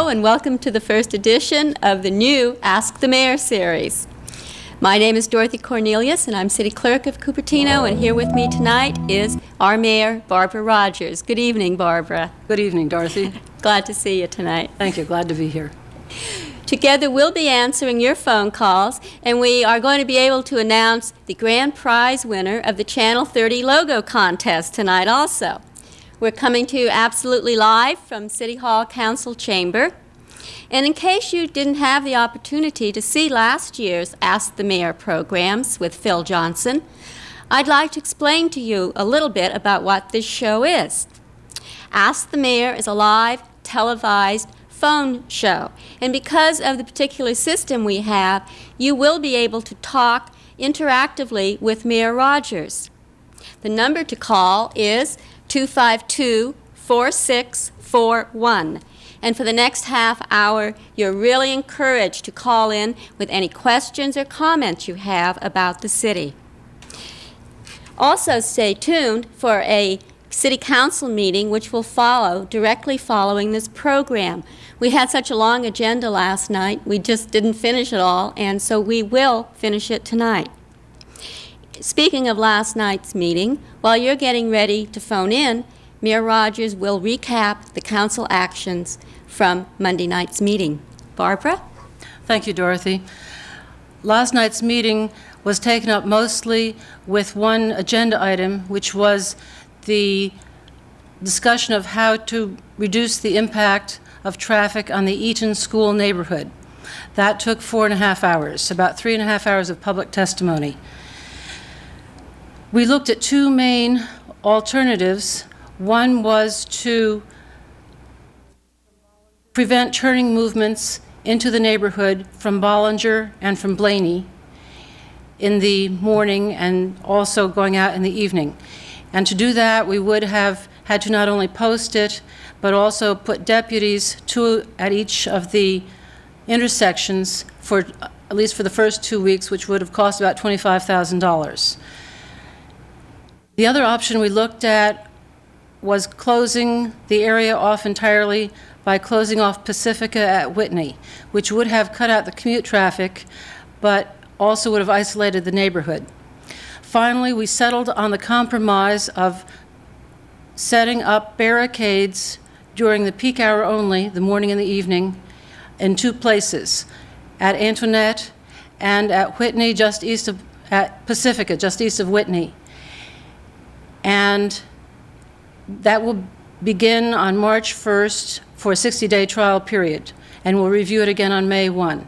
and welcome to the first edition of the new Ask the Mayor series. My name is Dorothy Cornelius, and I'm City Clerk of Cupertino, and here with me tonight is our Mayor, Barbara Rogers. Good evening, Barbara. Good evening, Dorothy. Glad to see you tonight. Thank you. Glad to be here. Together, we'll be answering your phone calls, and we are going to be able to announce the grand prize winner of the Channel 30 logo contest tonight also. We're coming to you absolutely live from City Hall Council Chamber. And in case you didn't have the opportunity to see last year's Ask the Mayor programs with Phil Johnson, I'd like to explain to you a little bit about what this show is. Ask the Mayor is a live, televised phone show. And because of the particular system we have, you will be able to talk interactively with Mayor Rogers. The number to call is 252-4641. And for the next half hour, you're really encouraged to call in with any questions or comments you have about the city. Also, stay tuned for a City Council meeting which will follow directly following this program. We had such a long agenda last night, we just didn't finish it all, and so we will finish it tonight. Speaking of last night's meeting, while you're getting ready to phone in, Mayor Rogers will recap the council actions from Monday night's meeting. Barbara? Thank you, Dorothy. Last night's meeting was taken up mostly with one agenda item, which was the discussion of how to reduce the impact of traffic on the Eaton School neighborhood. That took 4.5 hours, about 3.5 hours of public testimony. We looked at two main alternatives. One was to prevent turning movements into the neighborhood from Bollinger and from Blaney in the morning and also going out in the evening. And to do that, we would have had to not only post it, but also put deputies at each of the intersections for at least for the first 2 weeks, which would have cost about $25,000. The other option we looked at was closing the area off entirely by closing off Pacifica at Whitney, which would have cut out the commute traffic, but also would have isolated the neighborhood. Finally, we settled on the compromise of setting up barricades during the peak hour only, the morning and the evening, in two places, at Antoinette and at Whitney, at Pacifica, just east of Whitney. And that will begin on March 1st for a 60-day trial period, and we'll review it again on May 1.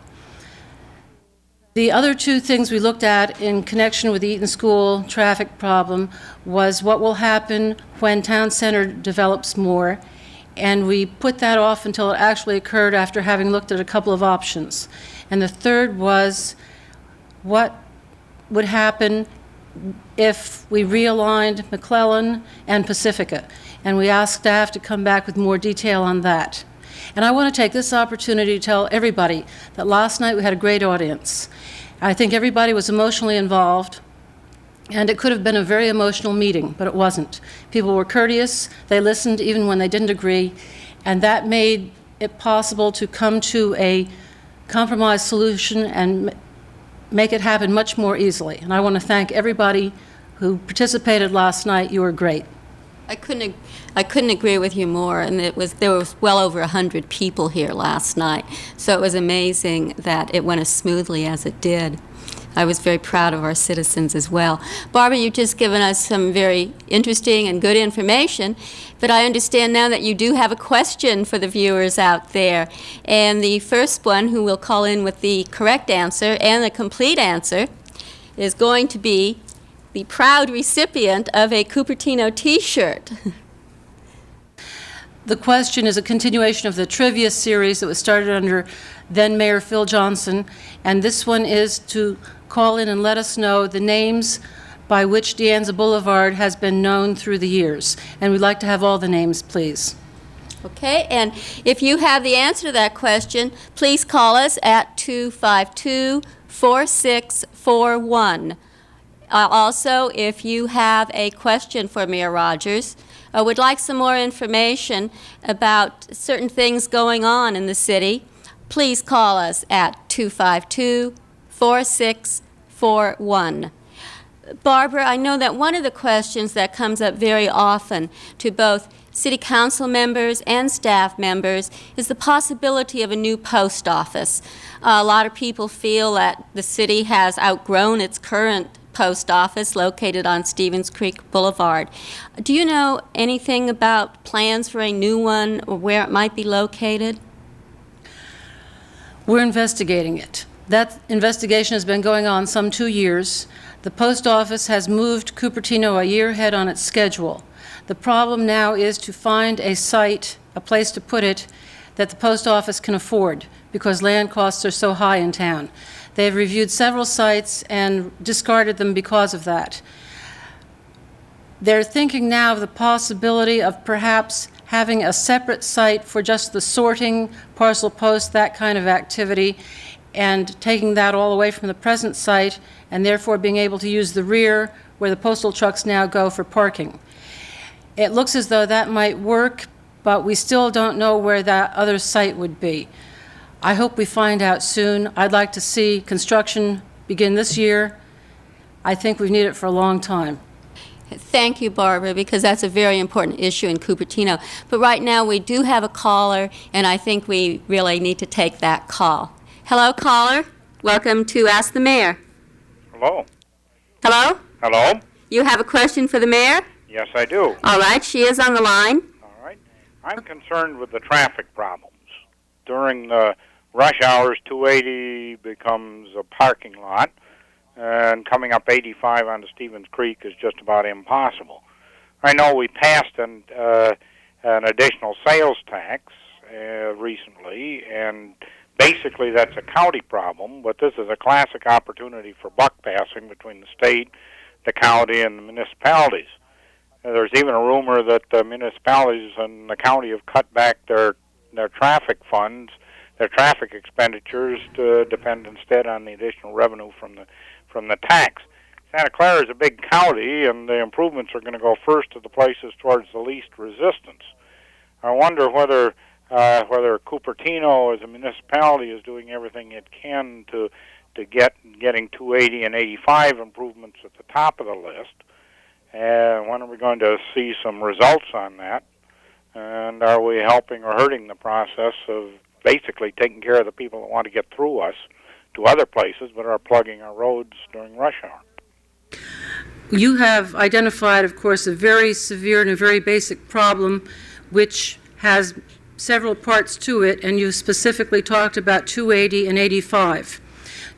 The other two things we looked at in connection with the Eaton School traffic problem was what will happen when town center develops more, and we put that off until it actually occurred after having looked at a couple of options. And the third was what would happen if we realigned McClellan and Pacifica, and we asked staff to come back with more detail on that. And I want to take this opportunity to tell everybody that last night we had a great audience. I think everybody was emotionally involved, and it could have been a very emotional meeting, but it wasn't. People were courteous, they listened even when they didn't agree, and that made it possible to come to a compromise solution and make it happen much more easily. And I want to thank everybody who participated last night. You were great. I couldn't agree with you more, and there was well over 100 people here last night, so it was amazing that it went as smoothly as it did. I was very proud of our citizens as well. Barbara, you've just given us some very interesting and good information, but I understand now that you do have a question for the viewers out there. And the first one who will call in with the correct answer and the complete answer is going to be the proud recipient of a Cupertino t-shirt. The question is a continuation of the trivia series that was started under then Mayor Phil Johnson, and this one is to call in and let us know the names by which De Anza Boulevard has been known through the years. And we'd like to have all the names, please. Okay, and if you have the answer to that question, please call us at 252-4641. Also, if you have a question for Mayor Rogers or would like some more information about certain things going on in the city, please call us at 252-4641. Barbara, I know that one of the questions that comes up very often to both city council members and staff members is the possibility of a new post office. A lot of people feel that the city has outgrown its current post office located on Stevens Creek Boulevard. Do you know anything about plans for a new one or where it might be located? We're investigating it. That investigation has been going on some 2 years. The post office has moved Cupertino a year ahead on its schedule. The problem now is to find a site, a place to put it, that the post office can afford because land costs are so high in town. They've reviewed several sites and discarded them because of that. They're thinking now of the possibility of perhaps having a separate site for just the sorting, parcel post, that kind of activity, and taking that all away from the present site and therefore being able to use the rear where the postal trucks now go for parking. It looks as though that might work, but we still don't know where that other site would be. I hope we find out soon. I'd like to see construction begin this year. I think we've needed it for a long time. Thank you, Barbara, because that's a very important issue in Cupertino. But right now we do have a caller, and I think we really need to take that call. Hello, caller. Welcome to Ask the Mayor. Hello. Hello? Hello? You have a question for the mayor? Yes, I do. All right, she is on the line. All right. I'm concerned with the traffic problems. During the rush hours, 280 becomes a parking lot, and coming up 85 onto Stevens Creek is just about impossible. I know we passed an additional sales tax recently, and basically that's a county problem, but this is a classic opportunity for buck passing between the state, the county, and the municipalities. There's even a rumor that the municipalities and the county have cut back their traffic funds, their traffic expenditures, to depend instead on the additional revenue from the tax. Santa Clara is a big county, and the improvements are going to go first to the places towards the least resistance. I wonder whether Cupertino as a municipality is doing everything it can to getting 280 and 85 improvements at the top of the list. And when are we going to see some results on that? And are we helping or hurting the process of basically taking care of the people that want to get through us to other places but are plugging our roads during rush hour? You have identified, of course, a very severe and a very basic problem which has several parts to it, and you specifically talked about 280 and 85.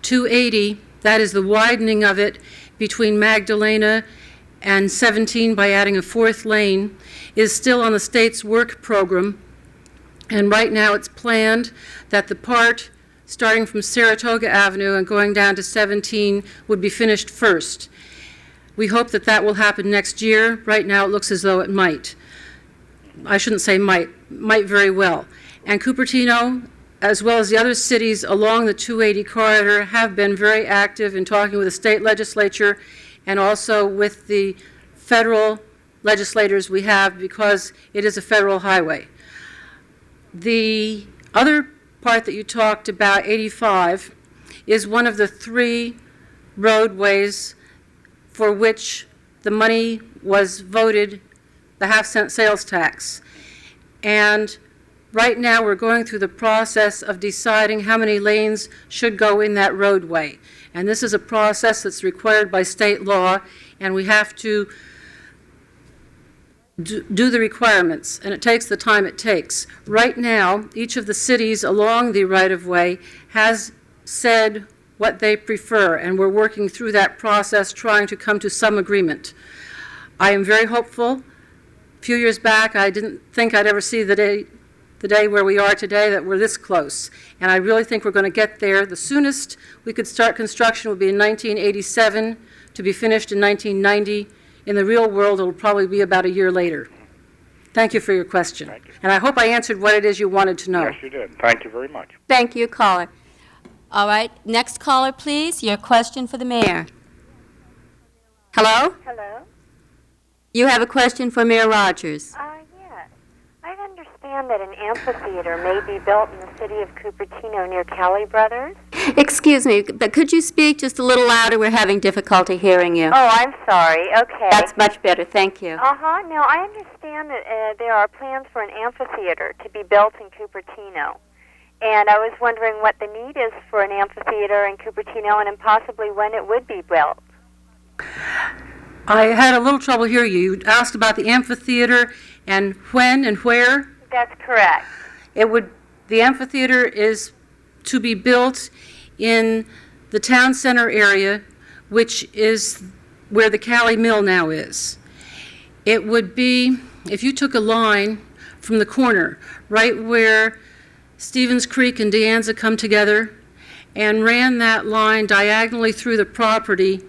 280, that is the widening of it between Magdalena and 17 by adding a fourth lane, is still on the state's work program, and right now it's planned that the part starting from Saratoga Avenue and going down to 17 would be finished first. We hope that that will happen next year. Right now it looks as though it might. I shouldn't say might very well. And Cupertino, as well as the other cities along the 280 corridor, have been very active in talking with the state legislature and also with the federal legislators we have, because it is a federal highway. The other part that you talked about, 85, is one of the 3 roadways for which the money was voted, the half-cent sales tax. And right now we're going through the process of deciding how many lanes should go in that roadway. And this is a process that's required by state law, and we have to do the requirements, and it takes the time it takes. Right now, each of the cities along the right-of-way has said what they prefer, and we're working through that process, trying to come to some agreement. I am very hopeful. A few years back, I didn't think I'd ever see the day where we are today, that we're this close. And I really think we're going to get there. The soonest we could start construction will be in 1987, to be finished in 1990. In the real world, it'll probably be about a year later. Thank you for your question. Thank you. And I hope I answered what it is you wanted to know. Yes, you did. Thank you very much. Thank you, caller. All right, next caller, please. Your question for the mayor. Hello? Hello? You have a question for Mayor Rogers. Yes. I understand that an amphitheater may be built in the city of Cupertino near Kelly Brothers. Excuse me, but could you speak just a little louder? We're having difficulty hearing you. Oh, I'm sorry. Okay. That's much better. Thank you. Now, I understand that there are plans for an amphitheater to be built in Cupertino. And I was wondering what the need is for an amphitheater in Cupertino and possibly when it would be built. I had a little trouble hearing you. You asked about the amphitheater and when and where. That's correct. The amphitheater is to be built in the town center area, which is where the Cali Mill now is. It would be, if you took a line from the corner, right where Stevens Creek and De Anza come together, and ran that line diagonally through the property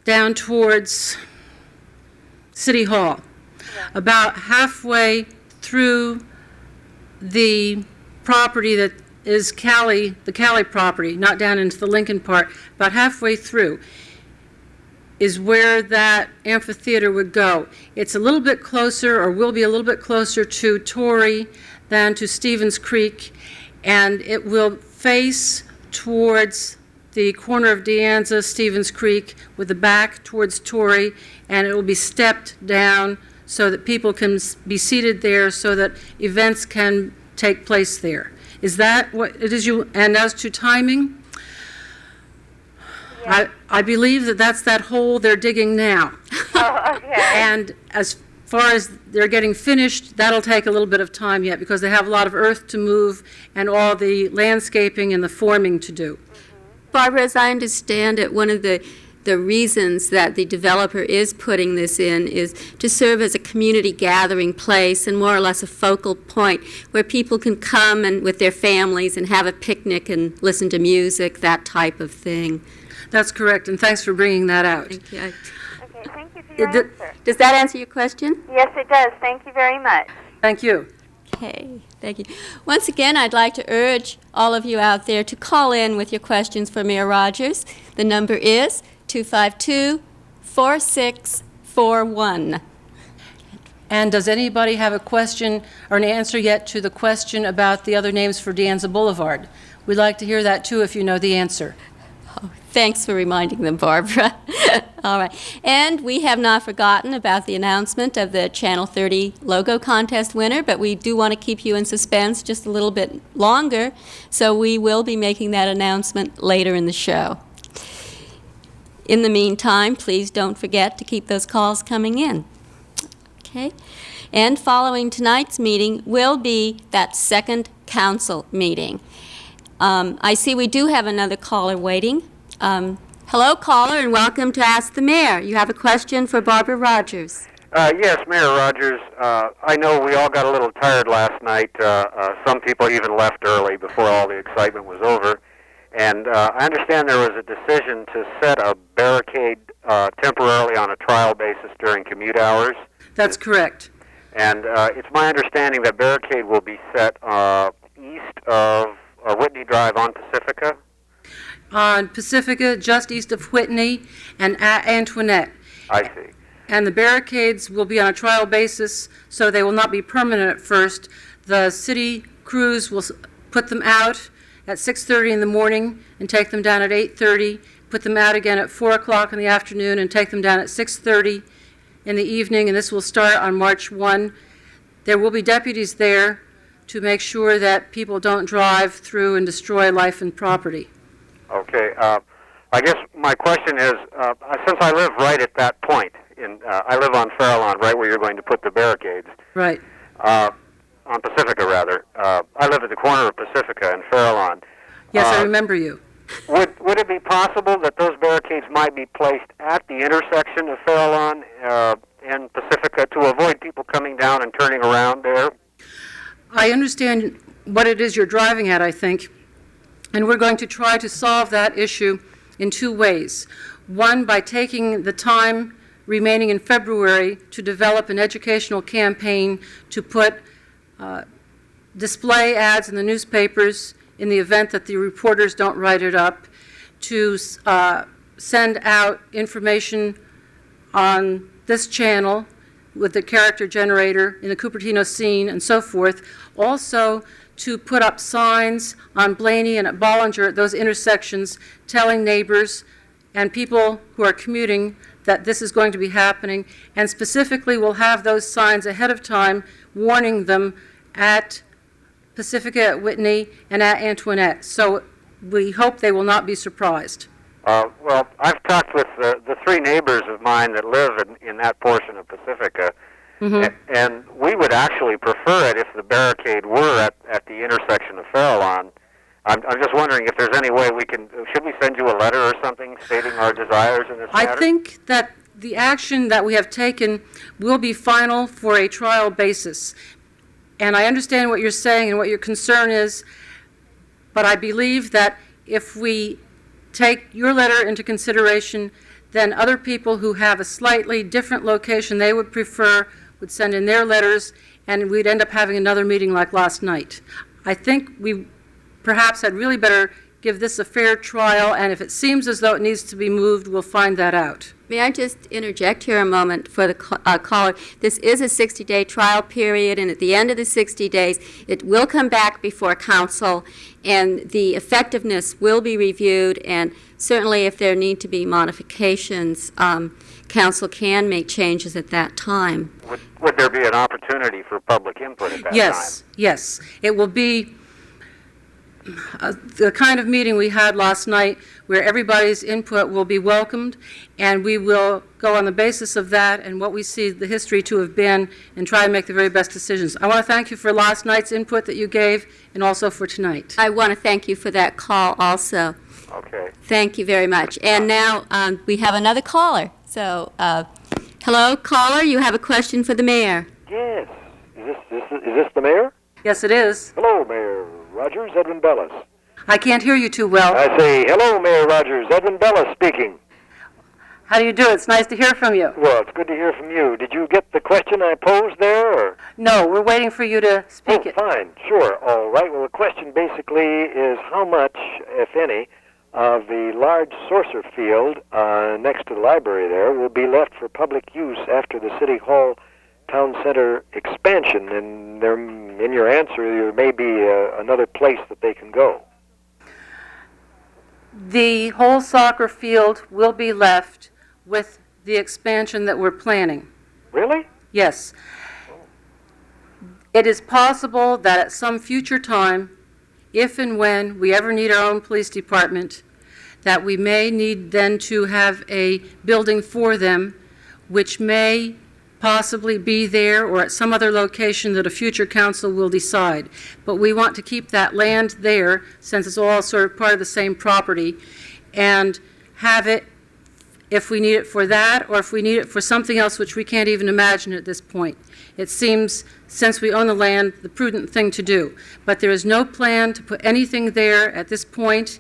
down towards City Hall. About halfway through the property that is the Cali property, not down into the Lincoln part, about halfway through is where that amphitheater would go. It's a little bit closer, or will be a little bit closer to Torrey than to Stevens Creek, and it will face towards the corner of De Anza, Stevens Creek, with the back towards Torrey, and it will be stepped down so that people can be seated there so that events can take place there. Is that what it is and as to timing? Yeah. I believe that that's that hole they're digging now. Oh, okay. And as far as they're getting finished, that'll take a little bit of time yet because they have a lot of earth to move and all the landscaping and the forming to do. Barbara, as I understand it, one of the reasons that the developer is putting this in is to serve as a community gathering place and more or less a focal point where people can come and with their families and have a picnic and listen to music, that type of thing. That's correct, and thanks for bringing that out. Thank you. Okay, thank you for your answer. Does that answer your question? Yes, it does. Thank you very much. Thank you. Okay, thank you. Once again, I'd like to urge all of you out there to call in with your questions for Mayor Rogers. The number is 252-4641. And does anybody have a question or an answer yet to the question about the other names for De Anza Boulevard? We'd like to hear that, too, if you know the answer. Oh, thanks for reminding them, Barbara. All right. And we have not forgotten about the announcement of the Channel 30 logo contest winner, but we do want to keep you in suspense just a little bit longer, so we will be making that announcement later in the show. In the meantime, please don't forget to keep those calls coming in. Okay? And following tonight's meeting will be that second council meeting. I see we do have another caller waiting. Hello, caller, and welcome to Ask the Mayor. You have a question for Barbara Rogers. Yes, Mayor Rogers. I know we all got a little tired last night. Some people even left early before all the excitement was over. And I understand there was a decision to set a barricade temporarily on a trial basis during commute hours. That's correct. And it's my understanding that barricade will be set east of Whitney Drive on Pacifica. On Pacifica, just east of Whitney and Antoinette. I see. And the barricades will be on a trial basis, so they will not be permanent at first. The city crews will put them out at 6:30 in the morning and take them down at 8:30, put them out again at 4 o'clock in the afternoon and take them down at 6:30 in the evening, and this will start on March 1. There will be deputies there to make sure that people don't drive through and destroy life and property. Okay. I guess my question is, since I live right at that point, I live on Farallon, right where you're going to put the barricades. Right. On Pacifica, rather. I live at the corner of Pacifica and Farallon. Yes, I remember you. Would it be possible that those barricades might be placed at the intersection of Farallon and Pacifica to avoid people coming down and turning around there? I understand what it is you're driving at, I think, and we're going to try to solve that issue in two ways. One, by taking the time remaining in February to develop an educational campaign to put display ads in the newspapers in the event that the reporters don't write it up, to send out information on this channel with the character generator in the Cupertino scene and so forth. Also, to put up signs on Blaney and at Bollinger at those intersections telling neighbors and people who are commuting that this is going to be happening, and specifically we'll have those signs ahead of time warning them at Pacifica, at Whitney, and at Antoinette. So we hope they will not be surprised. Well, I've talked with the three neighbors of mine that live in that portion of Pacifica, and we would actually prefer it if the barricade were at the intersection of Farallon. I'm just wondering if there's any way we can, should we send you a letter or something stating our desires in this matter? I think that the action that we have taken will be final for a trial basis. And I understand what you're saying and what your concern is, but I believe that if we take your letter into consideration, then other people who have a slightly different location they would prefer would send in their letters, and we'd end up having another meeting like last night. I think we perhaps had really better give this a fair trial, and if it seems as though it needs to be moved, we'll find that out. May I just interject here a moment for the caller? This is a 60-day trial period, and at the end of the 60 days, it will come back before council, and the effectiveness will be reviewed, and certainly if there need to be modifications, council can make changes at that time. Would there be an opportunity for public input at that time? Yes. It will be the kind of meeting we had last night where everybody's input will be welcomed, and we will go on the basis of that and what we see the history to have been and try and make the very best decisions. I want to thank you for last night's input that you gave and also for tonight. I want to thank you for that call also. Okay. Thank you very much. And now we have another caller. So, hello, caller, you have a question for the mayor. Yes. Is this the mayor? Yes, it is. Hello, Mayor Rogers, Edwin Bellis. I can't hear you too well. I say, hello, Mayor Rogers, Edwin Bellis speaking. How do you do? It's nice to hear from you. Well, it's good to hear from you. Did you get the question I posed there? Or? No, we're waiting for you to speak it. Fine, sure. All right. Well, the question basically is how much, if any, of the large saucer field next to the library there will be left for public use after the City Hall Town Center expansion, and there, in your answer, there may be another place that they can go. The whole soccer field will be left with the expansion that we're planning. Really? Yes. It is possible that at some future time, if and when we ever need our own police department, that we may need then to have a building for them, which may possibly be there or at some other location that a future council will decide. But we want to keep that land there, since it's all sort of part of the same property, and have it if we need it for that or if we need it for something else which we can't even imagine at this point. It seems, since we own the land, the prudent thing to do. But there is no plan to put anything there at this point.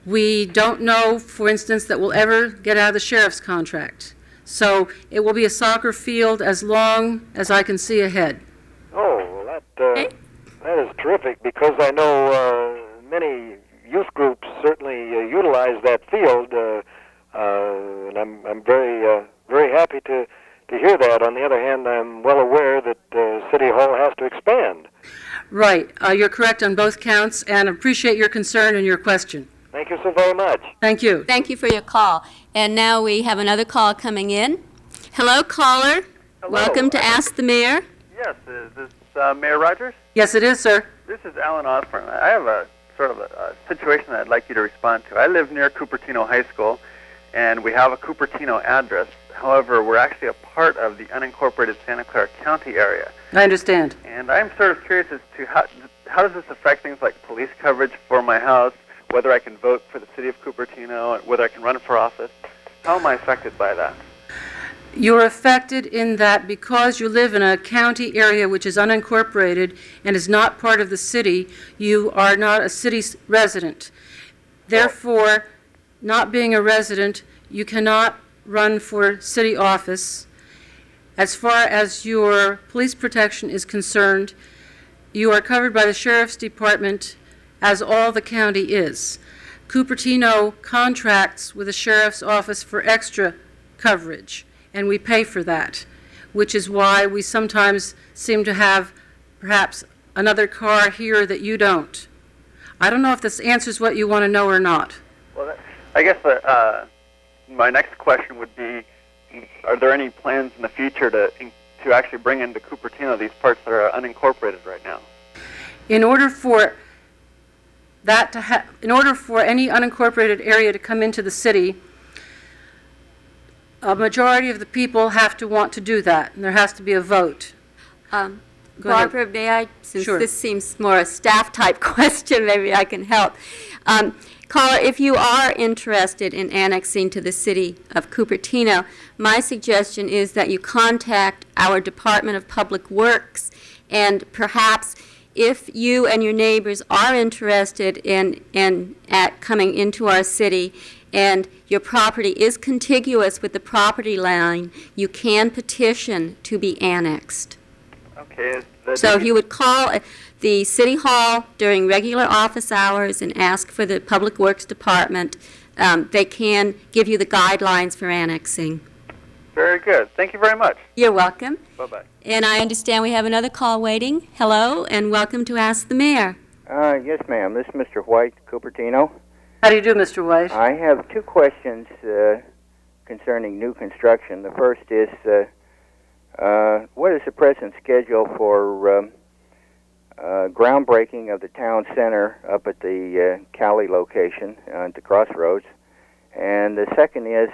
We don't know, for instance, that we'll ever get out of the sheriff's contract. So it will be a soccer field as long as I can see ahead. Oh, well, that is terrific, because I know many youth groups certainly utilize that field, and I'm very happy to hear that. On the other hand, I'm well aware that City Hall has to expand. Right. You're correct on both counts, and appreciate your concern and your question. Thank you so very much. Thank you. Thank you for your call. And now we have another call coming in. Hello, caller. Hello. Welcome to Ask the Mayor. Yes, is this Mayor Rogers? Yes, it is, sir. This is Alan Osborne. I have a sort of a situation I'd like you to respond to. I live near Cupertino High School, and we have a Cupertino address. However, we're actually a part of the unincorporated Santa Clara County area. I understand. And I'm sort of curious as to how does this affect things like police coverage for my house, whether I can vote for the city of Cupertino, and whether I can run for office. How am I affected by that? You're affected in that because you live in a county area which is unincorporated and is not part of the city, you are not a city resident. Therefore, not being a resident, you cannot run for city office. As far as your police protection is concerned, you are covered by the sheriff's department, as all the county is. Cupertino contracts with the sheriff's office for extra coverage, and we pay for that, which is why we sometimes seem to have perhaps another car here that you don't. I don't know if this answers what you want to know or not. Well, I guess my next question would be, are there any plans in the future to actually bring into Cupertino these parts that are unincorporated right now? In order for in order for any unincorporated area to come into the city, a majority of the people have to want to do that, and there has to be a vote. Go ahead. Barbara, may I, since Sure. this seems more a staff-type question, maybe I can help. Caller, if you are interested in annexing to the city of Cupertino, my suggestion is that you contact our Department of Public Works, and perhaps if you and your neighbors are interested in at coming into our city, and your property is contiguous with the property line, you can petition to be annexed. Okay. So if you would call the City Hall during regular office hours and ask for the Public Works Department, they can give you the guidelines for annexing. Very good. Thank you very much. You're welcome. Bye-bye. And I understand we have another call waiting. Hello, and welcome to Ask the Mayor. Yes, ma'am. This is Mr. White, Cupertino. How do you do, Mr. White? I have two questions concerning new construction. The first is, what is the present schedule for groundbreaking of the town center up at the Cali location at the crossroads? And the second is,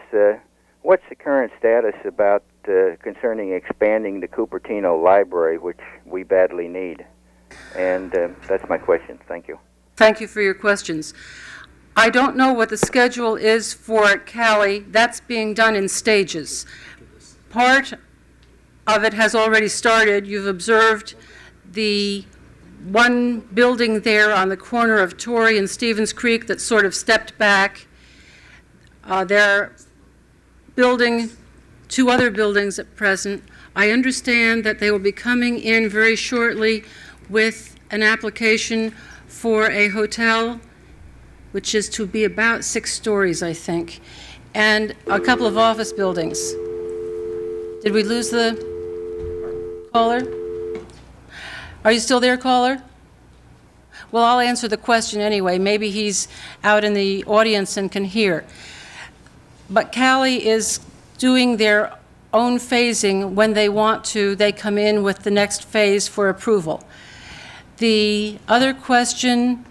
what's the current status about concerning expanding the Cupertino Library, which we badly need? And that's my question. Thank you. Thank you for your questions. I don't know what the schedule is for Cali. That's being done in stages. Part of it has already started. You've observed the one building there on the corner of Torrey and Stevens Creek that sort of stepped back. They're building two other buildings at present. I understand that they will be coming in very shortly with an application for a hotel, which is to be about 6 stories, I think, and a couple of office buildings. Did we lose the caller? Are you still there, caller? Well, I'll answer the question anyway. Maybe he's out in the audience and can hear. But Cali is doing their own phasing. When they want to, they come in with the next phase for approval. The other question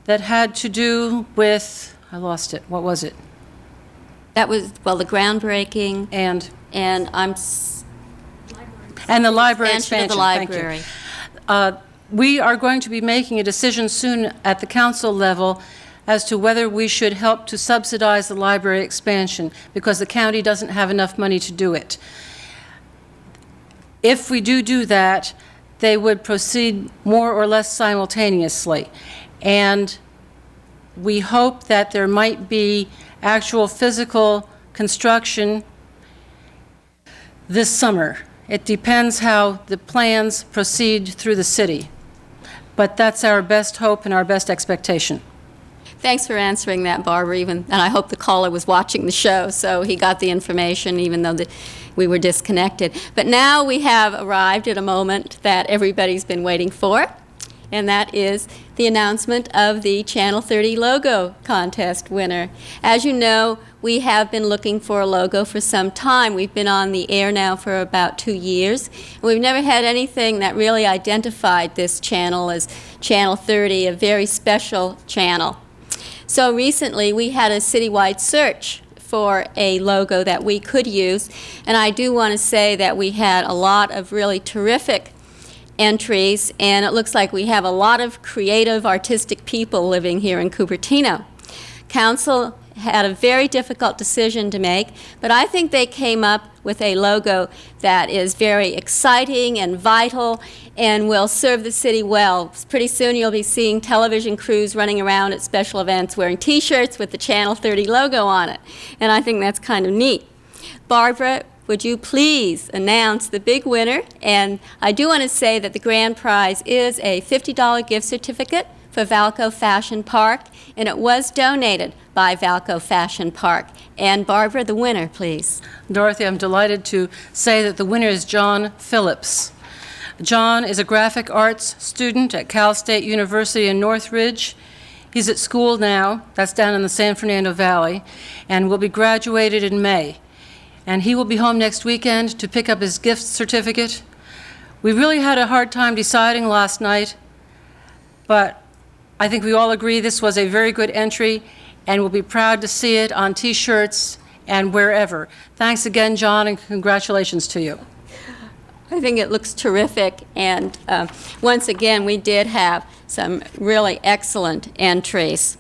that had to do with, I lost it, what was it? That was, well, the groundbreaking, And and the library expansion expansion. of the library. Thank you. We are going to be making a decision soon at the council level as to whether we should help to subsidize the library expansion, because the county doesn't have enough money to do it. If we do that, they would proceed more or less simultaneously. And we hope that there might be actual physical construction this summer. It depends how the plans proceed through the city. But that's our best hope and our best expectation. Thanks for answering that, Barbara, and I hope the caller was watching the show, so he got the information, even though we were disconnected. But now we have arrived at a moment that everybody's been waiting for, and that is the announcement of the Channel 30 logo contest winner. As you know, we have been looking for a logo for some time. We've been on the air now for about 2 years, and we've never had anything that really identified this channel as Channel 30, a very special channel. So recently, we had a citywide search for a logo that we could use, and I do want to say that we had a lot of really terrific entries, and it looks like we have a lot of creative, artistic people living here in Cupertino. Council had a very difficult decision to make, but I think they came up with a logo that is very exciting and vital and will serve the city well. Pretty soon you'll be seeing television crews running around at special events wearing T-shirts with the Channel 30 logo on it, and I think that's kind of neat. Barbara, would you please announce the big winner? And I do want to say that the grand prize is a $50 gift certificate for Valco Fashion Park, and it was donated by Valco Fashion Park. And Barbara, the winner, please. Dorothy, I'm delighted to say that the winner is John Phillips. John is a graphic arts student at Cal State University in Northridge. He's at school now, that's down in the San Fernando Valley, and will be graduated in May. And he will be home next weekend to pick up his gift certificate. We really had a hard time deciding last night, but I think we all agree this was a very good entry, and we'll be proud to see it on T-shirts and wherever. Thanks again, John, and congratulations to you. I think it looks terrific, and once again, we did have some really excellent entries.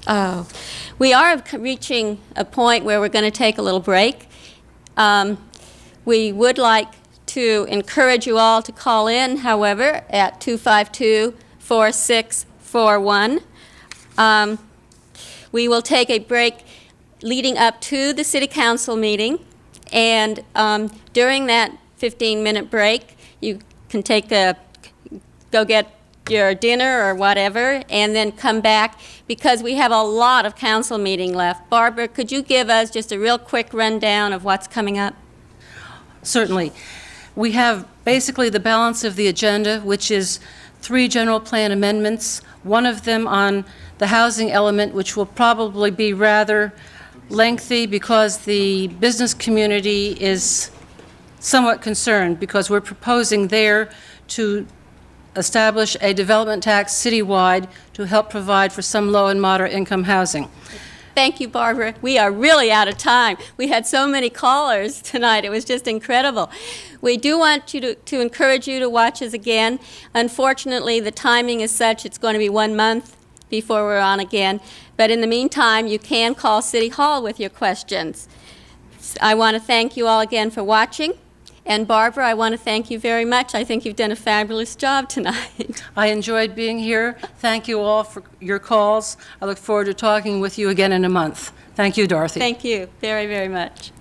Oh, we are reaching a point where we're going to take a little break. We would like to encourage you all to call in, however, at 252-4641. We will take a break leading up to the City Council meeting, and during that 15-minute break, you can go get your dinner or whatever, and then come back, because we have a lot of council meeting left. Barbara, could you give us just a real quick rundown of what's coming up? Certainly. We have basically the balance of the agenda, which is 3 general plan amendments, one of them on the housing element, which will probably be rather lengthy because the business community is somewhat concerned, because we're proposing there to establish a development tax citywide to help provide for some low and moderate income housing. Thank you, Barbara. We are really out of time. We had so many callers tonight. It was just incredible. We do want you to encourage you to watch us again. Unfortunately, the timing is such it's going to be 1 month before we're on again. But in the meantime, you can call City Hall with your questions. I want to thank you all again for watching. And Barbara, I want to thank you very much. I think you've done a fabulous job tonight. I enjoyed being here. Thank you all for your calls. I look forward to talking with you again in a month. Thank you, Dorothy. Thank you very, very much.